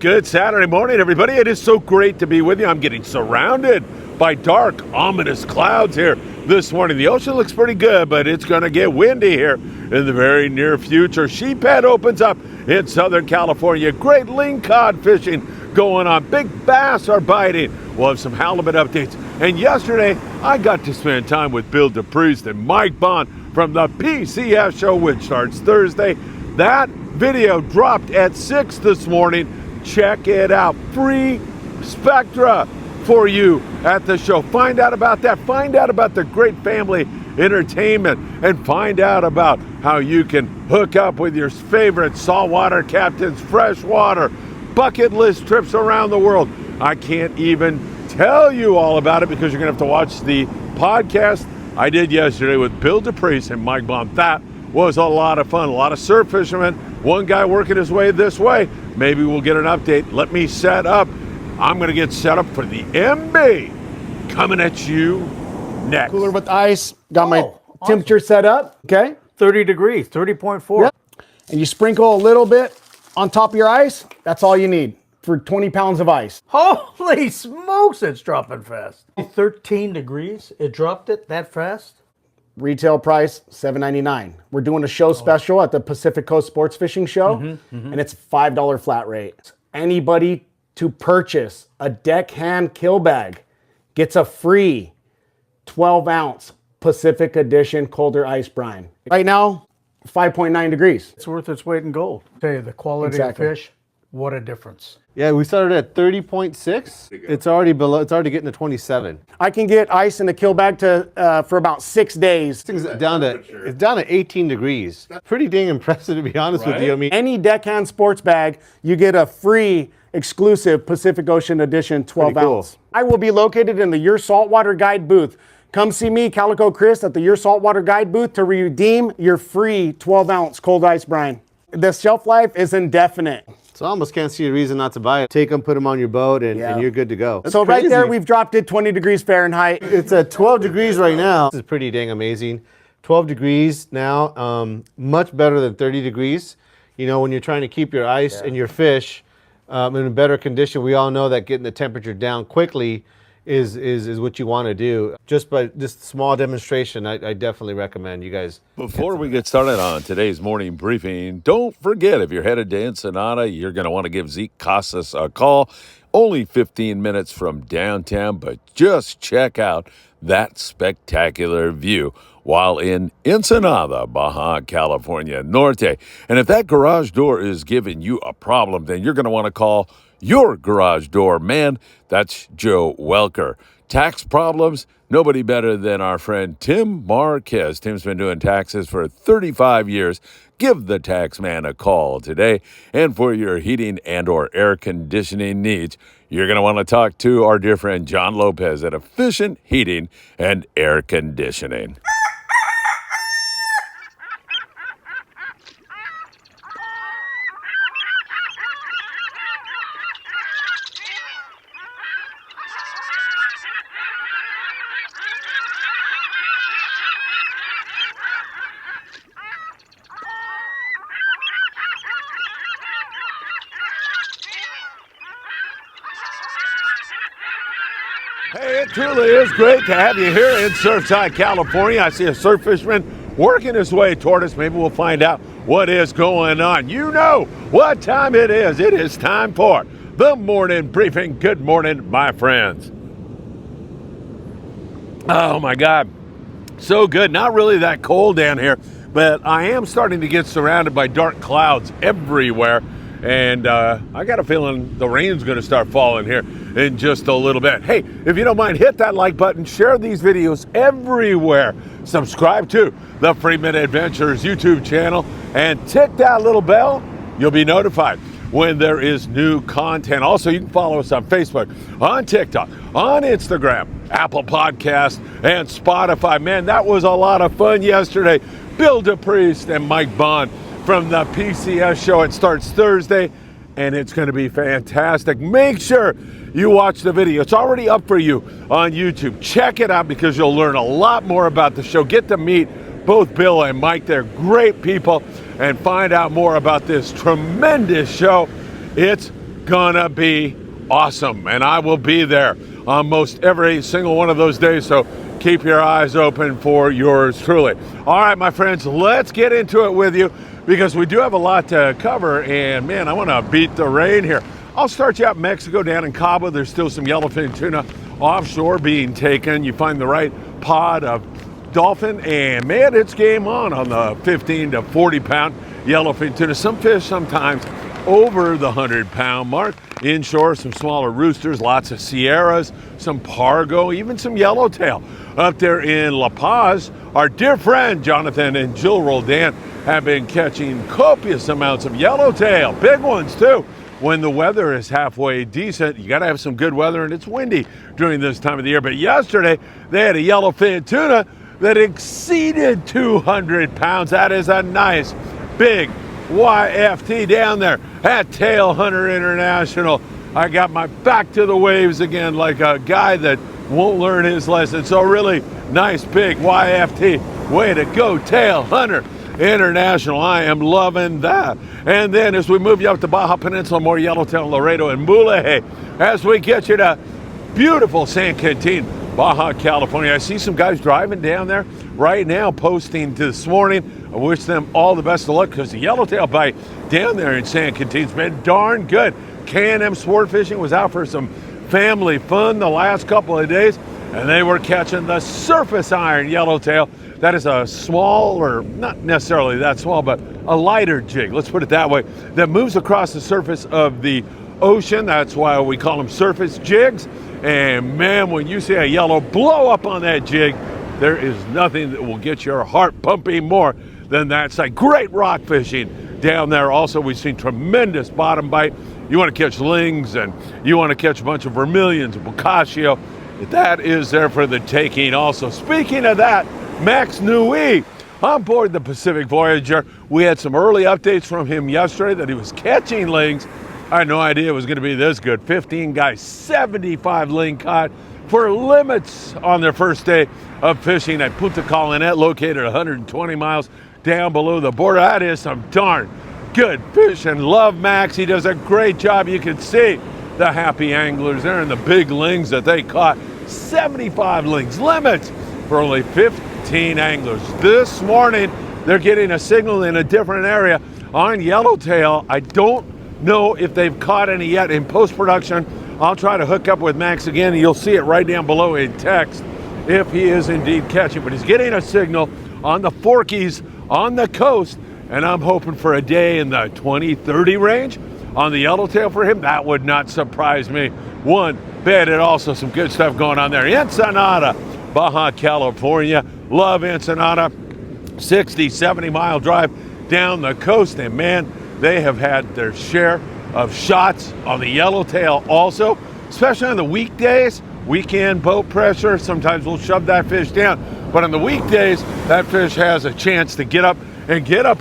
Good Saturday morning, everybody. It is so great to be with you. I'm getting surrounded by dark, ominous clouds here this morning. The ocean looks pretty good, but it's going to get windy here in the very near future. Sheephead opens up in Southern California. Great lingcod fishing going on. Big bass are biting. We'll have some halibut updates. And yesterday, I got to spend time with Bill DePriest and Mike Bond from the PCS Show, which starts Thursday. That video dropped at 6 this morning. Check it out. Free Spectra for you at the show. Find out about that. Find out about the great family entertainment and find out about how you can hook up with your favorite saltwater captains, freshwater, bucket list trips around the world. I can't even tell you all about it because you're going to have to watch the podcast I did yesterday with Bill DePriest and Mike Bond. That was a lot of fun. A lot of surf fishermen. One guy working his way this way. Maybe we'll get an update. Let me set up. I'm going to get set up for the MB coming at you next. Cooler with ice. Got my temperature set up. Okay. 30 degrees, 30.4. Yep. And you sprinkle a little bit on top of your ice. That's all you need for 20 pounds of ice. Holy smokes, it's dropping fast. 13 degrees, it dropped it that fast? Retail price, $7.99. We're doing a show special at the Pacific Coast Sports Fishing Show, and it's $5 flat rate. Anybody to purchase a deckhand kill bag gets a free 12-ounce Pacific Edition colder ice brine. Right now, 5.9 degrees. It's worth its weight in gold. Tell you, the quality of fish, what a difference. Yeah, we started at 30.6. It's already below. It's already getting to 27. I can get ice in the kill bag to for about 6 days. It's down to 18 degrees. Pretty dang impressive, to be honest with you. I mean, any deckhand sports bag, you get a free exclusive Pacific Ocean Edition 12 ounce. Cool. I will be located in the Your Saltwater Guide booth. Come see me, Calico Chris, at the Your Saltwater Guide booth to redeem your free 12 ounce cold ice brine. The shelf life is indefinite. so I almost can't see a reason not to buy it. Take them, put them on your boat, and you're good to go. So right there, we've dropped it 20 degrees Fahrenheit. It's at 12 degrees right now. This is pretty dang amazing. 12 degrees now, much better than 30 degrees. You know, when you're trying to keep your ice and your fish in a better condition, we all know that getting the temperature down quickly is what you want to do. Just by this small demonstration, I definitely recommend you guys. Before we get started on today's morning briefing, don't forget, if you're headed to Ensenada, you're going to want to give Zeke Casas a call. Only 15 minutes from downtown, but just check out that spectacular view while in Ensenada, Baja, California Norte. And if that garage door is giving you a problem, then you're going to want to call your garage door man. That's Joe Welker. Tax problems? Nobody better than our friend Tim Marquez. Tim's been doing taxes for 35 years. Give the tax man a call today. And for your heating and or air conditioning needs, you're going to want to talk to our dear friend John Lopez at Efficient Heating and Air Conditioning. Hey, it truly is great to have you here in Surfside, California. I see a surf fisherman working his way toward us. Maybe we'll find out what is going on. You know what time it is. It is time for the morning briefing. Good morning, my friends. Oh, my God. So good. Not really that cold down here, but I am starting to get surrounded by dark clouds everywhere. And I got a feeling the rain's going to start falling here in just a little bit. Hey, if you don't mind, hit that like button, share these videos everywhere. Subscribe to the Freeman Adventures YouTube channel and tick that little bell. You'll be notified when there is new content. Also, you can follow us on Facebook, on TikTok, on Instagram, Apple Podcasts, and Spotify. Man, that was a lot of fun yesterday. Bill DePriest and Mike Bond from the PCS Show. It starts Thursday, and it's going to be fantastic. Make sure you watch the video. It's already up for you on YouTube. Check it out because you'll learn a lot more about the show. Get to meet both Bill and Mike. They're great people, and find out more about this tremendous show. It's gonna be awesome, and I will be there on most every single one of those days, so keep your eyes open for yours truly. All right, my friends, let's get into it with you, because we do have a lot to cover, and man, I want to beat the rain here. I'll start you out in Mexico, down in Cabo. There's still some yellowfin tuna offshore being taken. You find the right pod of dolphin, and man, it's game on the 15 to 40 pound yellowfin tuna. Some fish sometimes over the 100-pound mark. Inshore, some smaller roosters, lots of Sierras, some Pargo, even some Yellowtail. Up there in La Paz, our dear friend Jonathan and Jill Roldan have been catching copious amounts of Yellowtail, big ones too. When the weather is halfway decent, you got to have some good weather, and it's windy during this time of the year. But yesterday, they had a yellowfin tuna that exceeded 200 pounds. That is a nice, big YFT down there at Tail Hunter International. I got my back to the waves again like a guy that won't learn his lesson. So really nice, big YFT. Way to go, Tail Hunter International. I am loving that. And then as we move you up the Baja Peninsula, more Yellowtail, Laredo, and Mulegé, as we get you to beautiful San Quintin, Baja, California. I see some guys driving down there right now, posting this morning. I wish them all the best of luck, because the yellowtail bite down there in San Quintin's been darn good. K&M Sport Fishing was out for some family fun the last couple of days, and they were catching the surface iron yellowtail. That is a small, or not necessarily that small, but a lighter jig, let's put it that way, that moves across the surface of the ocean. That's why we call them surface jigs. And man, when you see a yellow blow up on that jig, there is nothing that will get your heart pumping more than that sight. Great rock fishing down there. Also, we've seen tremendous bottom bite. You want to catch lings, and you want to catch a bunch of vermilions, boccaccio. That is there for the taking also. Speaking of that, Max Nui on board the Pacific Voyager. We had some early updates from him yesterday that he was catching lings. I had no idea it was going to be this good. 15 guys, 75 lingcod for limits on their first day of fishing at Punta Colonet, located 120 miles down below the border. That is some darn good fishing. Love Max. He does a great job. You can see the happy anglers there and the big lings that they caught. 75 lings, limits for only 15 anglers. This morning, they're getting a signal in a different area on Yellowtail. I don't know if they've caught any yet. In post-production, I'll try to hook up with Max again, and you'll see it right down below in text if he is indeed catching. But he's getting a signal on the Forkies on the coast, and I'm hoping for a day in the 20-30 range on the Yellowtail for him. That would not surprise me one bit. And also some good stuff going on there. Ensenada, Baja, California. Love Ensenada. 60, 70-mile drive down the coast, and man, they have had their share of shots on the Yellowtail also, especially on the weekdays. Weekend boat pressure, sometimes we'll shove that fish down, but on the weekdays, that fish has a chance to get up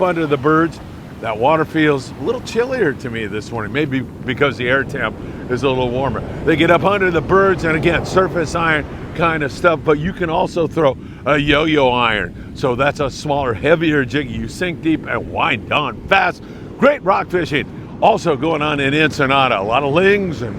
under the birds. That water feels a little chillier to me this morning, maybe because the air temp is a little warmer. They get up under the birds, and again, surface iron kind of stuff, but you can also throw a yo-yo iron. So that's a smaller, heavier jig. You sink deep and wind on fast. Great rock fishing also going on in Ensenada. A lot of lings and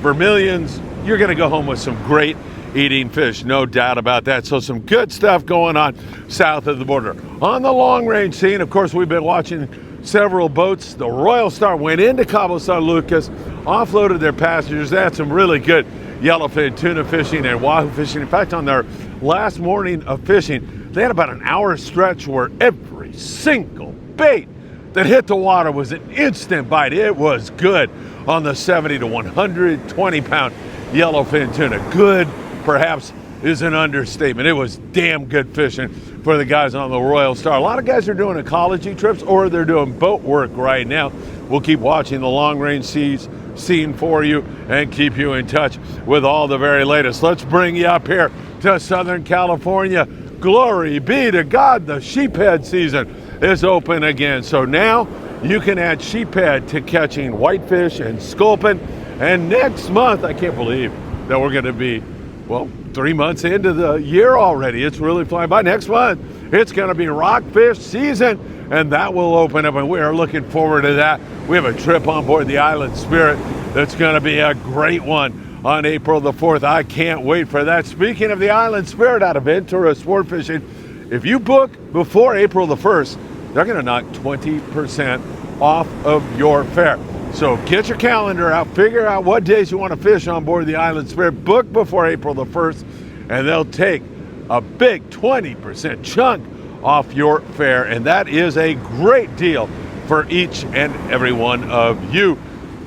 vermilions. You're going to go home with some great eating fish, no doubt about that. So some good stuff going on south of the border. On the long range scene, of course, we've been watching several boats. The Royal Star went into Cabo San Lucas, offloaded their passengers. They had some really good yellowfin tuna fishing and wahoo fishing. In fact, on their last morning of fishing, they had about an hour stretch where every single bait that hit the water was an instant bite. It was good on the 70 to 120 pound yellowfin tuna. Good, perhaps, is an understatement. It was damn good fishing for the guys on the Royal Star. A lot of guys are doing ecology trips, or they're doing boat work right now. We'll keep watching the long range scene for you and keep you in touch with all the very latest. Let's bring you up here to Southern California. Glory be to God, the sheephead season is open again. So now you can add sheephead to catching whitefish and sculpin. And next month, I can't believe that we're going to be, well, 3 months into the year already. It's really flying by. Next month, it's going to be rockfish season, and that will open up, and we are looking forward to that. We have a trip on board the Island Spirit It's going to be a great one on April the 4th. I can't wait for that. Speaking of the Island Spirit out of Ventura Sport Fishing, if you book before April the 1st, they're going to knock 20% off of your fare. So get your calendar out, figure out what days you want to fish on board the Island Spirit, book before April the 1st, and they'll take a big 20% chunk off your fare, and that is a great deal for each and every one of you.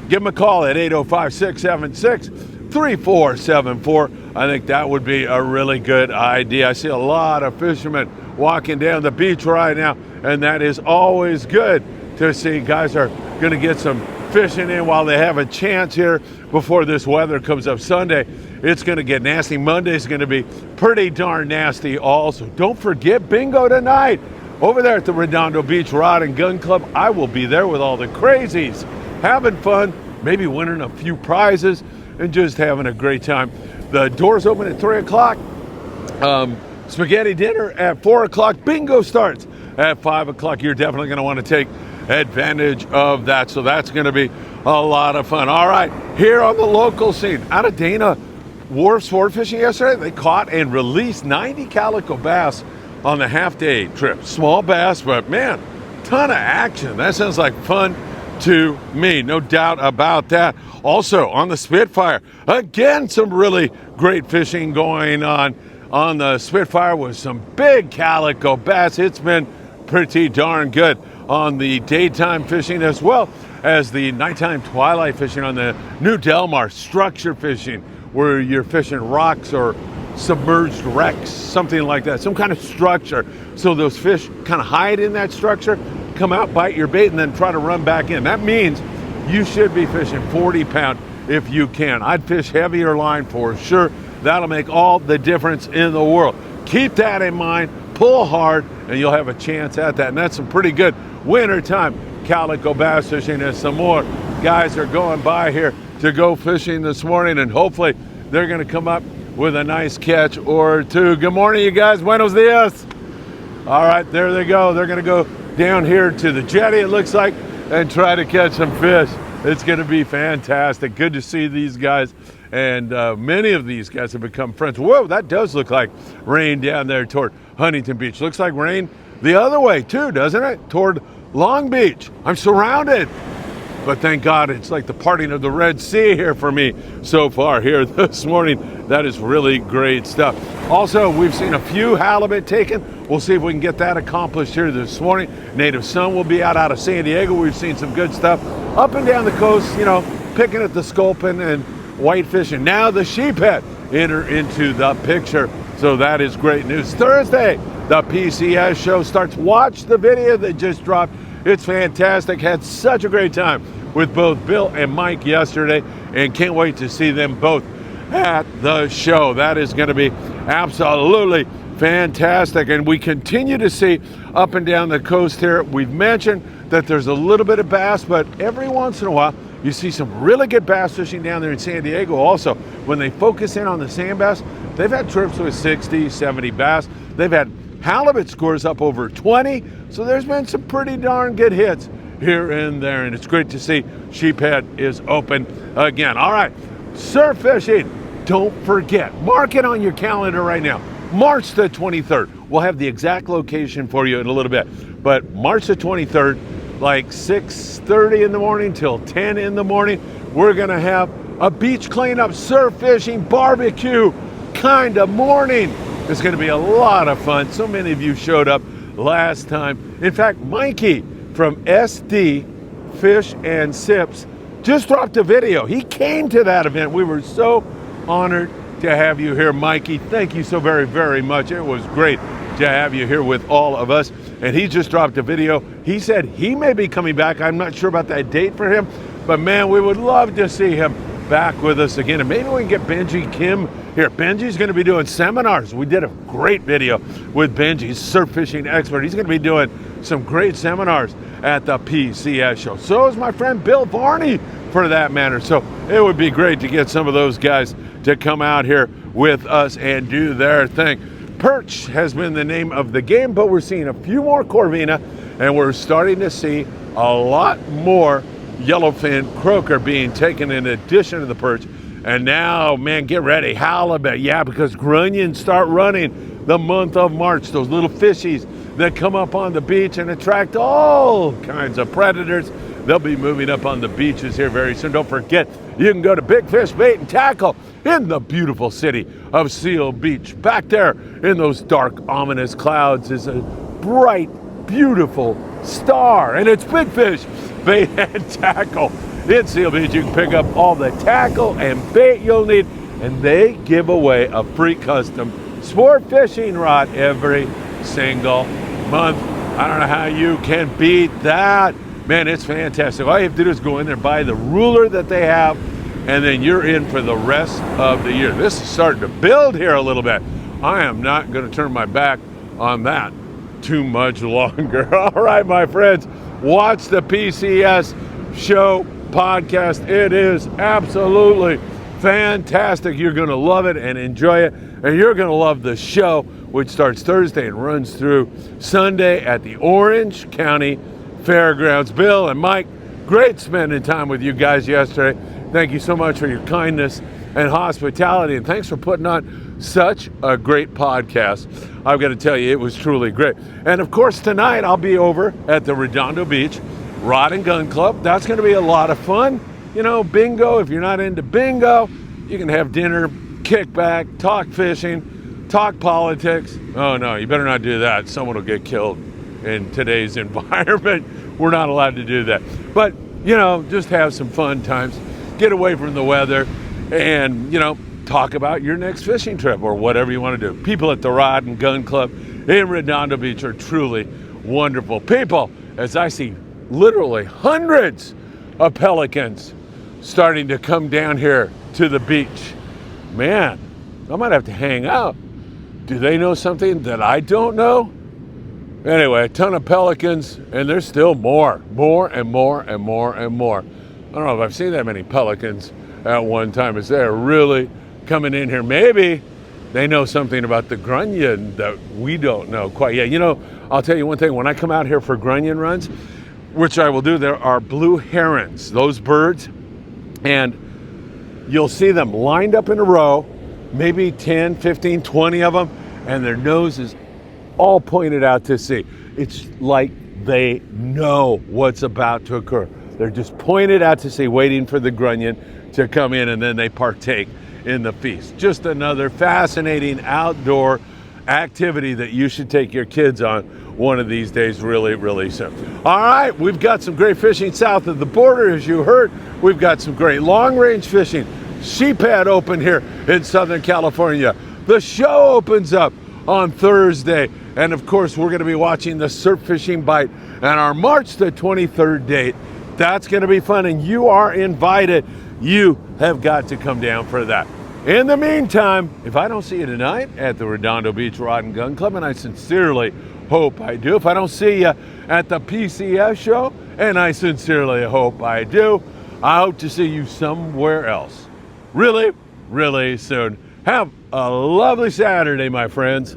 Give them a call at 805-676-3474. I think that would be a really good idea. I see a lot of fishermen walking down the beach right now, and that is always good to see. Guys are going to get some fishing in while they have a chance here before this weather comes up. Sunday, it's going to get nasty. Monday's going to be pretty darn nasty also. Don't forget bingo tonight over there at the Redondo Beach Rod and Gun Club. I will be there with all the crazies, having fun, maybe winning a few prizes, and just having a great time. The doors open at 3 o'clock. Spaghetti dinner at 4 o'clock. Bingo starts at 5 o'clock. You're definitely going to want to take advantage of that. So that's going to be a lot of fun. All right, here on the local scene, out of Dana Wharf Sport Fishing yesterday, they caught and released 90 calico bass on the half-day trip. Small bass, but man, ton of action. That sounds like fun to me, no doubt about that. Also on the Spitfire, again, some really great fishing going on the Spitfire with some big calico bass. It's been pretty darn good on the daytime fishing as well as the nighttime twilight fishing on the New Del Mar structure fishing, where you're fishing rocks or submerged wrecks, something like that, some kind of structure. So those fish kind of hide in that structure, come out, bite your bait, and then try to run back in. That means you should be fishing 40 pound if you can. I'd fish heavier line for sure. That'll make all the difference in the world. Keep that in mind, pull hard, and you'll have a chance at that. And that's some pretty good wintertime calico bass fishing, as some more guys are going by here to go fishing this morning, and hopefully they're going to come up with a nice catch or two. Good morning, you guys. Buenos dias. All right, there they go. They're going to go down here to the jetty, it looks like, and try to catch some fish. It's going to be fantastic. Good to see these guys, and many of these guys have become friends. Whoa, that does look like rain down there toward Huntington Beach. Looks like rain the other way too, doesn't it? Toward Long Beach. I'm surrounded, but thank God it's like the parting of the Red Sea here for me so far here this morning. That is really great stuff. Also, we've seen a few halibut taken. We'll see if we can get that accomplished here this morning. Native Son will be out of San Diego. We've seen some good stuff up and down the coast, you know, picking at the sculpin and whitefish. And now the sheephead enter into the picture. So that is great news. Thursday, the PCS Show starts. Watch the video that just dropped. It's fantastic. Had such a great time with both Bill and Mike yesterday, and can't wait to see them both at the show. That is going to be absolutely fantastic. And we continue to see up and down the coast here. We've mentioned that there's a little bit of bass, but every once in a while you see some really good bass fishing down there in San Diego. Also, when they focus in on the sand bass, they've had trips with 60, 70 bass. They've had halibut scores up over 20. So there's been some pretty darn good hits here and there, and it's great to see Sheephead is open again. All right, surf fishing, don't forget, mark it on your calendar right now. March the 23rd. We'll have the exact location for you in a little bit, but March the 23rd, like 6:30 in the morning till 10 in the morning, we're gonna have a beach cleanup, surf fishing, barbecue kind of morning. It's gonna be a lot of fun. So many of you showed up last time. In fact, Mikey from SD Fish and Sips just dropped a video. He came to that event. We were so honored to have you here, Mikey. Thank you so very, very much. It was great to have you here with all of us. And he just dropped a video. He said he may be coming back. I'm not sure about that date for him, but man, we would love to see him back with us again. And maybe we can get Benji Kim here. Benji's going to be doing seminars. We did a great video with Benji. He's a surf fishing expert. He's going to be doing some great seminars at the PCS Show. So is my friend Bill Varney, for that matter. So it would be great to get some of those guys to come out here with us and do their thing. Perch has been the name of the game, but we're seeing a few more Corvina, and we're starting to see a lot more yellowfin croaker being taken in addition to the perch. And now, man, get ready, halibut. Yeah, because grunions start running the month of March. Those little fishies that come up on the beach and attract all kinds of predators. They'll be moving up on the beaches here very soon. Don't forget, you can go to Big Fish Bait and Tackle in the beautiful city of Seal Beach. Back there in those dark, ominous clouds is a bright, beautiful star, and it's Big Fish Bait and Tackle in Seal Beach. You can pick up all the tackle and bait you'll need, and they give away a free custom sport fishing rod every single month. I don't know how you can beat that. Man, it's fantastic. All you have to do is go in there, buy the ruler that they have, and then you're in for the rest of the year. This is starting to build here a little bit. I am not going to turn my back on that too much longer. All right, my friends, watch the PCS Show podcast. It is absolutely fantastic. You're going to love it and enjoy it, and you're going to love the show, which starts Thursday and runs through Sunday at the Orange County Fairgrounds. Bill and Mike, great spending time with you guys yesterday. Thank you so much for your kindness and hospitality, and thanks for putting on such a great podcast. I've got to tell you, it was truly great. And of course, tonight I'll be over at the Redondo Beach Rod and Gun Club. That's going to be a lot of fun. You know, bingo. If you're not into bingo, you can have dinner, kick back, talk fishing, talk politics. Oh no, you better not do that. Someone will get killed in today's environment. We're not allowed to do that. But, you know, just have some fun times, get away from the weather, and, you know, talk about your next fishing trip or whatever you want to do. People at the Rod and Gun Club in Redondo Beach are truly wonderful people, as I see literally hundreds of pelicans starting to come down here to the beach. Man, I might have to hang out. Do they know something that I don't know? Anyway, a ton of pelicans, and there's still more and more and more and more. I don't know if I've seen that many pelicans at one time, as they're really coming in here. Maybe they know something about the grunion that we don't know quite yet. You know, I'll tell you one thing, when I come out here for grunion runs, which I will do, there are blue herons, those birds, and you'll see them lined up in a row, maybe 10, 15, 20 of them, and their noses all pointed out to sea. It's like they know what's about to occur. They're just pointed out to sea, waiting for the grunion to come in, and then they partake in the feast. Just another fascinating outdoor activity that you should take your kids on one of these days really, really soon. All right, we've got some great fishing south of the border, as you heard. We've got some great long-range fishing. Sheephead open here in Southern California. The show opens up on Thursday. And of course, we're going to be watching the surf fishing bite and our March the 23rd date. That's going to be fun, and you are invited. You have got to come down for that. In the meantime, if I don't see you tonight at the Redondo Beach Rod and Gun Club, and I sincerely hope I do, if I don't see you at the PCS Show, and I sincerely hope I do, I hope to see you somewhere else really, really soon. Have a lovely Saturday, my friends.